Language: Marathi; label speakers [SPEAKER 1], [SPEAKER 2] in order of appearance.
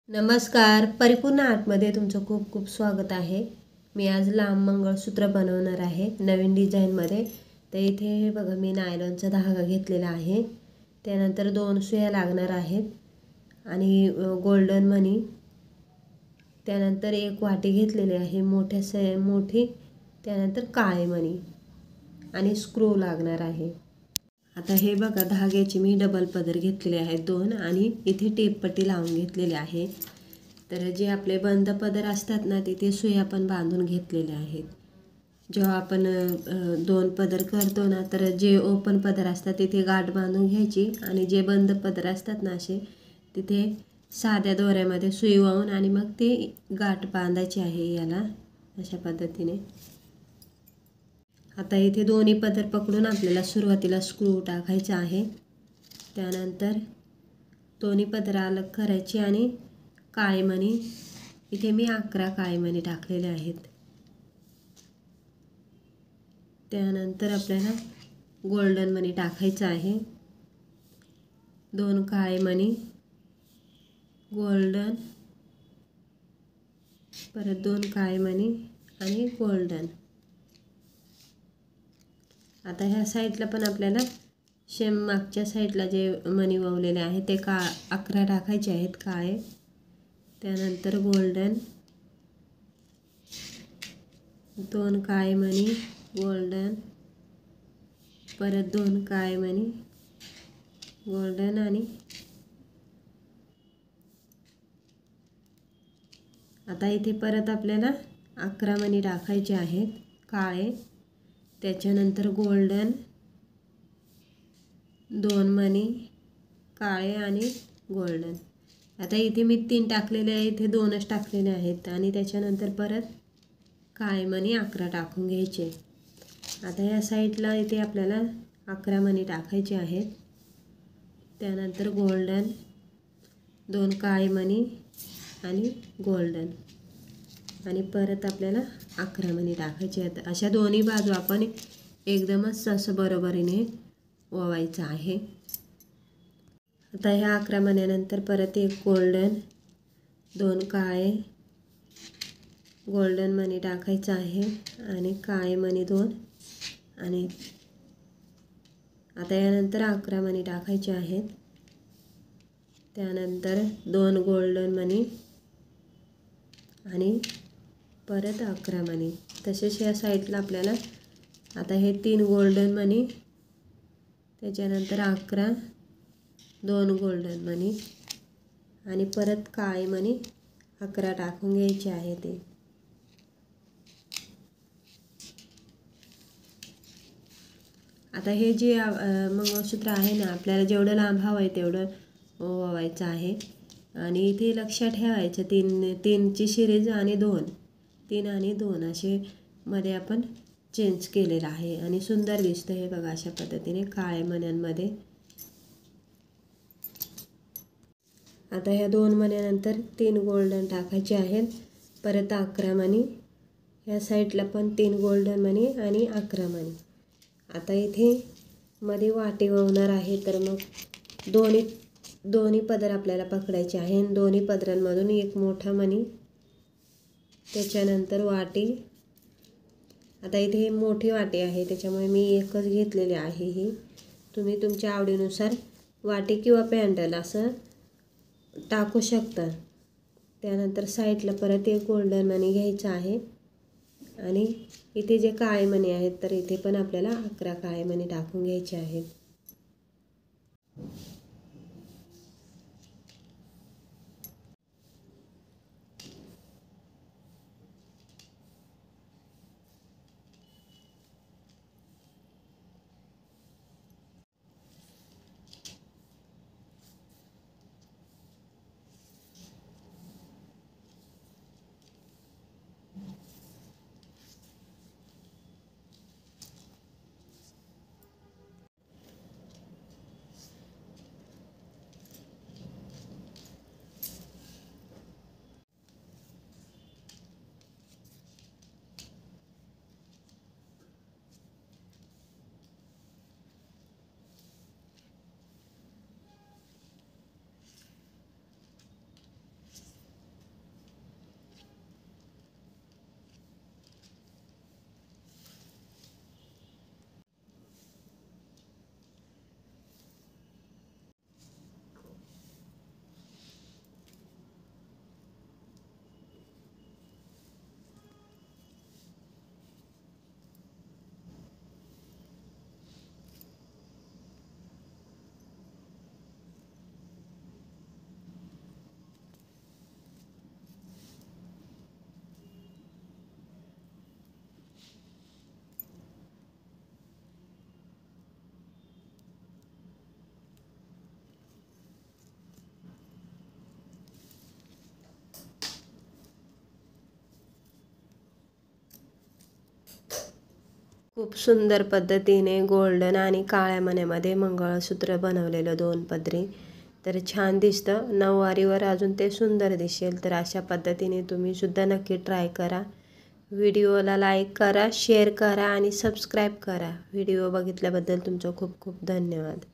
[SPEAKER 1] नमस्कार. परिपूर्ण आर्टमध्ये तुमचं खूप खूप स्वागत आहे. मी आज लांब मंगळसूत्र बनवणार आहे नवीन डिझाईनमध्ये. तर इथे हे बघा, मी नायलॉनचा धागा घेतलेला आहे. त्यानंतर 2 सुया लागणार आहेत आणि गोल्डन मणी. त्यानंतर एक वाटी घेतलेली आहे मोठी. त्यानंतर काळे मणी आणि स्क्रू लागणार आहे. आता हे बघा, धाग्याची मी डबल पदर घेतलेले आहेत 2 आणि इथे टेपपट्टी लावून घेतलेली आहे. तर जे आपले बंद पदर असतात ना, तिथे सुया पण बांधून घेतलेल्या आहेत. जेव्हा आपण 2 पदर करतो ना, तर जे ओपन पदर असतात तिथे गाठ बांधून घ्यायची आणि जे बंद पदर असतात ना असे, तिथे साध्या दोऱ्यामध्ये सुई वाहून आणि मग ते गाठ बांधायची आहे याला अशा पद्धतीने. आता इथे दोन्ही पदर पकडून आपल्याला सुरुवातीला स्क्रू टाकायचा आहे. त्यानंतर दोन्ही पदर अलग करायची आणि काळे मणी इथे मी 11 काळे मणी टाकलेले आहेत. त्यानंतर आपल्याला गोल्डन मणी टाकायचं आहे. 2 काळे मणी, गोल्डन, परत 2 काळे मणी आणि गोल्डन. आता ह्या साईडला पण आपल्याला शेम मागच्या साईडला जे मणी वावलेले आहेत ते 11 टाकायचे आहेत काळे. त्यानंतर गोल्डन, 2 काळे मणी, गोल्डन, परत 2 काळे मणी, गोल्डन आणि आता इथे परत आपल्याला 11 मणी टाकायचे आहेत काळे. त्याच्यानंतर गोल्डन, 2 मणी काळे आणि गोल्डन. आता इथे मी 3 टाकलेले आहे, इथे 2च टाकलेले आहेत आणि त्याच्यानंतर परत काळे मणी 11 टाकून घ्यायचे. आता या साईडला इथे आपल्याला 11 मणी टाकायचे आहेत. त्यानंतर गोल्डन, 2 काळे मणी आणि गोल्डन आणि परत आपल्याला 11 मणी टाकायचे आहेत. अशा दोन्ही बाजू आपण एकदमच असं बरोबरीने ओवायचं आहे. आता ह्या 11 मण्यानंतर परत एक गोल्डन, 2 काळे, गोल्डन मणी टाकायचं आहे आणि काळे मणी 2 आणि आता यानंतर 11 मणी टाकायचे आहेत. त्यानंतर 2 गोल्डन मणी आणि परत 11 मणी. तसेच या साईडला आपल्याला आता हे 3 गोल्डन मणी, त्याच्यानंतर 11, 2 गोल्डन मणी आणि परत काळे मणी 11 टाकून घ्यायचे आहे ते. आता हे जे मंगळसूत्र आहे ना, आपल्याला जेवढं लांब हवं आहे तेवढं ओवायचं आहे आणि इथे लक्षात ठेवायचं 3ची सिरीज आणि 3 आणि 2 असे मध्ये आपण चेंज केलेलं आहे आणि सुंदर दिसतं हे बघा अशा पद्धतीने काळ्या मण्यांमध्ये. आता ह्या 2 मण्यानंतर 3 गोल्डन टाकायचे आहेत, परत 11 मणी. ह्या साईडला पण 3 गोल्डन मणी आणि 11 मणी. आता इथे मध्ये वाटी वाहणार आहे, तर मग दोन्ही पदर आपल्याला पकडायचे आहे आणि दोन्ही पदरांमधून एक मोठा मणी, त्याच्यानंतर वाटी. आता इथे मोठी वाटी आहे त्याच्यामुळे मी एकच घेतलेली आहे ही. तुम्ही तुमच्या आवडीनुसार वाटी किंवा पॅन्डल असं टाकू शकता. त्यानंतर साईडला परत एक गोल्डन मणी घ्यायचा आहे आणि इथे जे काळे मणी आहेत तर इथे पण आपल्याला 11 काळे मणी टाकून घ्यायचे आहेत. खूप सुंदर पद्धतीने गोल्डन आणि काळ्या मण्यामध्ये मंगळसूत्र बनवलेलं 2 पदरी, तर छान दिसतं. नऊवारीवर अजून ते सुंदर दिसेल. तर अशा पद्धतीने तुम्ही सुद्धा नक्की ट्राय करा. व्हिडिओला लाईक करा, शेअर करा आणि सबस्क्राईब करा. व्हिडिओ बघितल्याबद्दल तुमचं खूप खूप धन्यवाद.